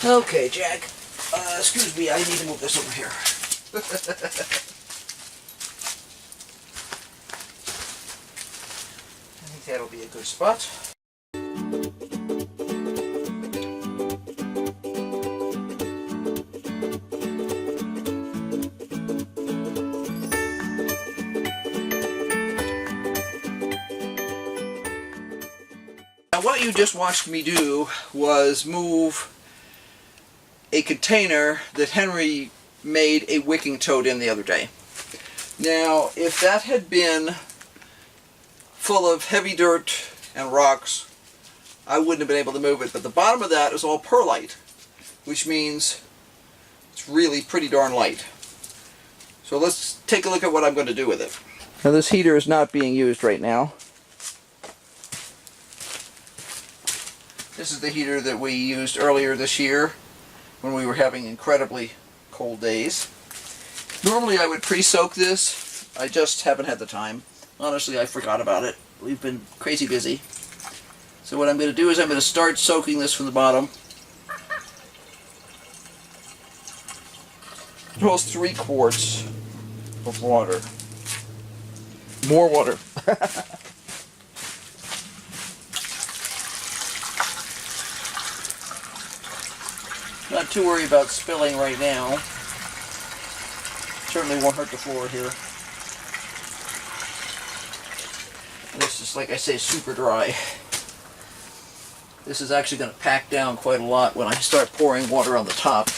Okay, Jack. Excuse me, I need to move this over here. I think that'll be a good spot. Now what you just watched me do was move a container that Henry made a wicking tote in the other day. Now if that had been full of heavy dirt and rocks, I wouldn't have been able to move it, but the bottom of that is all perlite, which means it's really pretty darn light. So let's take a look at what I'm going to do with it. Now this heater is not being used right now. This is the heater that we used earlier this year when we were having incredibly cold days. Normally I would pre-soak this. I just haven't had the time. Honestly, I forgot about it. We've been crazy busy. So what I'm going to do is I'm going to start soaking this from the bottom. It holds 3 quarts of water. More water. Not too worried about spilling right now. Certainly won't hurt the floor here. This is, like I say, super dry. This is actually going to pack down quite a lot when I start pouring water on the top.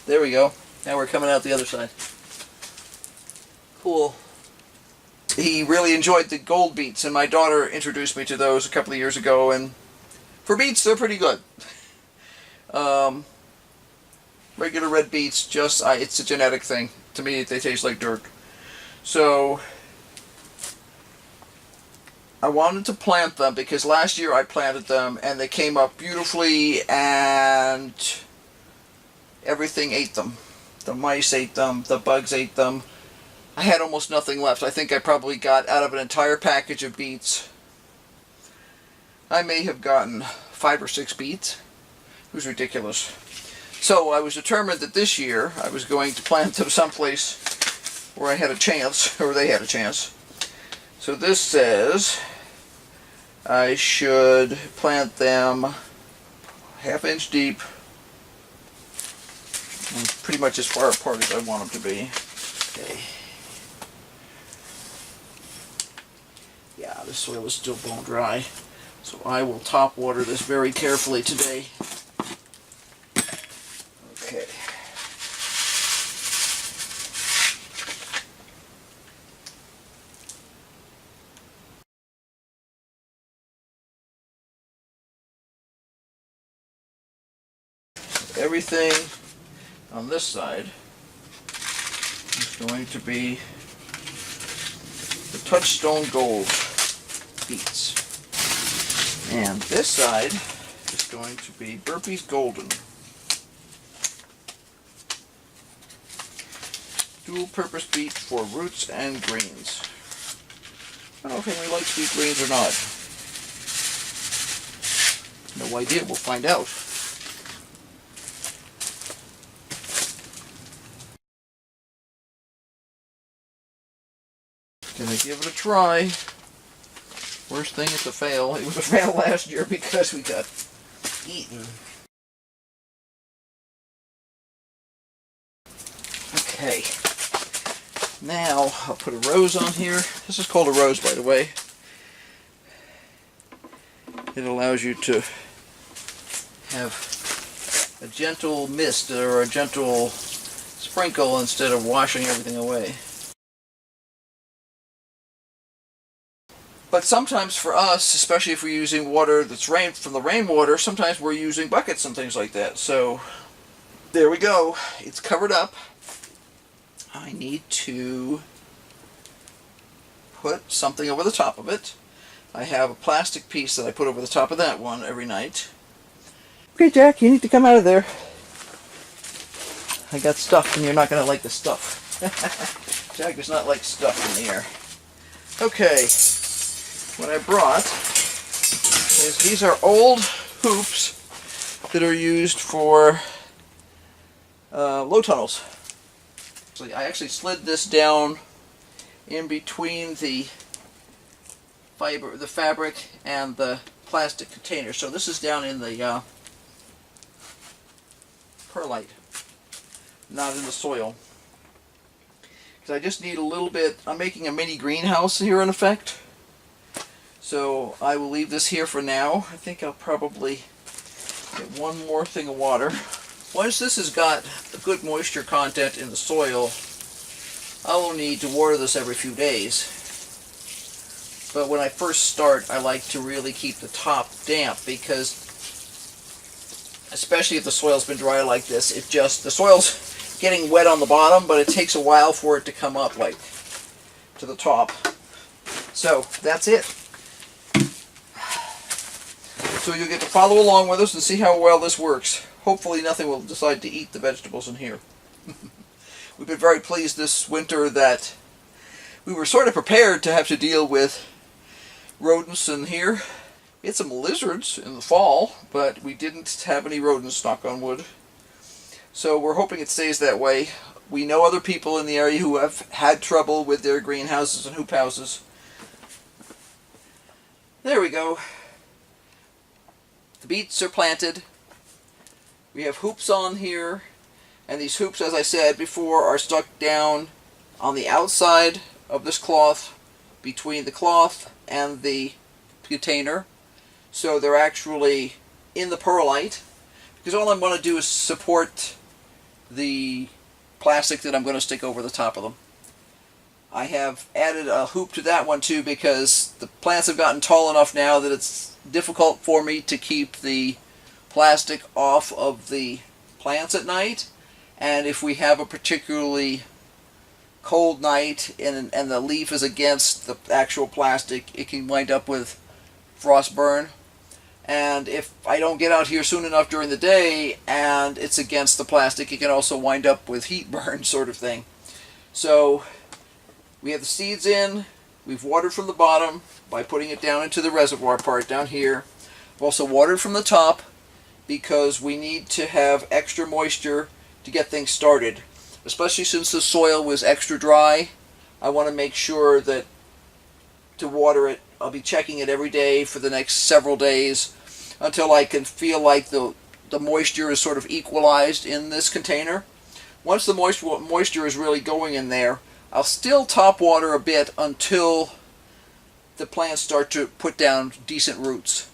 There we go. Now we're coming out the other side. Cool. He really enjoyed the gold beets, and my daughter introduced me to those a couple of years ago, and for beets they're pretty good. Regular red beets, it's a genetic thing. To me they taste like dirt. So I wanted to plant them because last year I planted them and they came up beautifully and everything ate them. The mice ate them, the bugs ate them. I had almost nothing left. I think I probably got out of an entire package of beets, I may have gotten 5 or 6 beets. It was ridiculous. So I was determined that this year I was going to plant them someplace where I had a chance, or they had a chance. So this says I should plant them 1/2 inch deep, pretty much as far apart as I want them to be. Okay. Yeah, the soil is still bone dry, so I will top water this very carefully today. Okay. Everything on this side is going to be the Touchstone Gold Beets. And this side is going to be Burpee's Golden. Dual purpose beet for roots and greens. I don't know if anyone likes sweet greens or not. No idea, we'll find out. Gonna give it a try. Worst thing is a fail. It was a fail last year because we got eaten. Okay. Now I'll put a rose on here. This is called a rose, by the way. It allows you to have a gentle mist or a gentle sprinkle instead of washing everything away. But sometimes for us, especially if we're using water that's from the rainwater, sometimes we're using buckets and things like that. So There we go. It's covered up. I need to put something over the top of it. I have a plastic piece that I put over the top of that one every night. Okay, Jack, you need to come out of there. I got stuff, and you're not going to like the stuff. Jack does not like stuff in the air. Okay, what I brought is these are old hoops that are used for low tunnels. So I actually slid this down in between the fabric and the plastic container. So this is down in the perlite, not in the soil. Because I just need a little bit. I'm making a mini greenhouse here in effect. So I will leave this here for now. I think I'll probably get one more thing of water. Once this has got a good moisture content in the soil, I will need to water this every few days. But when I first start, I like to really keep the top damp because, especially if the soil's been dry like this, the soil's getting wet on the bottom, but it takes a while for it to come up like to the top. So that's it. So you'll get to follow along with us and see how well this works. Hopefully nothing will decide to eat the vegetables in here. We've been very pleased this winter that we were sort of prepared to have to deal with rodents in here. We had some lizards in the fall, but we didn't have any rodents, knock on wood. So we're hoping it stays that way. We know other people in the area who have had trouble with their greenhouses and hoop houses. There we go. The beets are planted. We have hoops on here, and these hoops, as I said before, are stuck down on the outside of this cloth, between the cloth and the container. So they're actually in the perlite, because all I'm going to do is support the plastic that I'm going to stick over the top of them. I have added a hoop to that one too, because the plants have gotten tall enough now that it's difficult for me to keep the plastic off of the plants at night. And if we have a particularly cold night and the leaf is against the actual plastic, it can wind up with frost burn. And if I don't get out here soon enough during the day and it's against the plastic, it can also wind up with heat burn sort of thing. So we have the seeds in. We've watered from the bottom by putting it down into the reservoir part down here. I've also watered from the top because we need to have extra moisture to get things started. Especially since the soil was extra dry, I want to make sure that to water it, I'll be checking it every day for the next several days until I can feel like the moisture is sort of equalized in this container. Once the moisture is really going in there, I'll still top water a bit until the plants start to put down decent roots.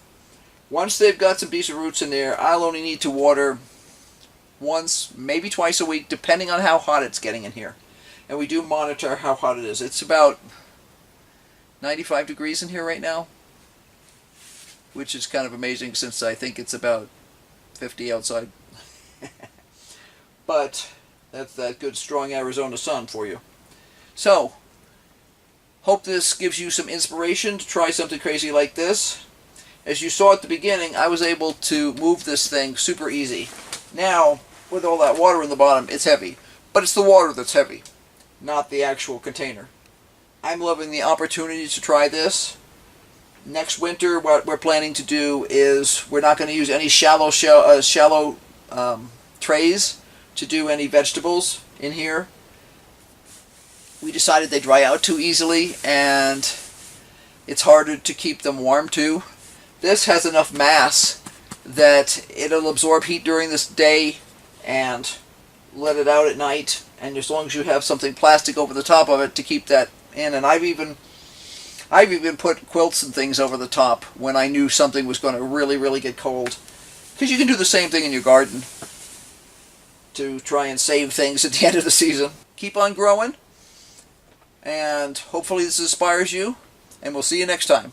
Once they've got some decent roots in there, I'll only need to water once, maybe twice a week, depending on how hot it's getting in here. And we do monitor how hot it is. It's about 95 degrees in here right now, which is kind of amazing since I think it's about 50 outside. But that's that good strong Arizona sun for you. So, hope this gives you some inspiration to try something crazy like this. As you saw at the beginning, I was able to move this thing super easy. Now, with all that water in the bottom, it's heavy. But it's the water that's heavy, not the actual container. I'm loving the opportunity to try this. Next winter, what we're planning to do is we're not going to use any shallow trays to do any vegetables in here. We decided they dry out too easily, and it's harder to keep them warm too. This has enough mass that it'll absorb heat during this day and let it out at night, and as long as you have something plastic over the top of it to keep that in. And I've even put quilts and things over the top when I knew something was going to really get cold, because you can do the same thing in your garden to try and save things at the end of the season. Keep on growing, and hopefully this inspires you, and we'll see you next time.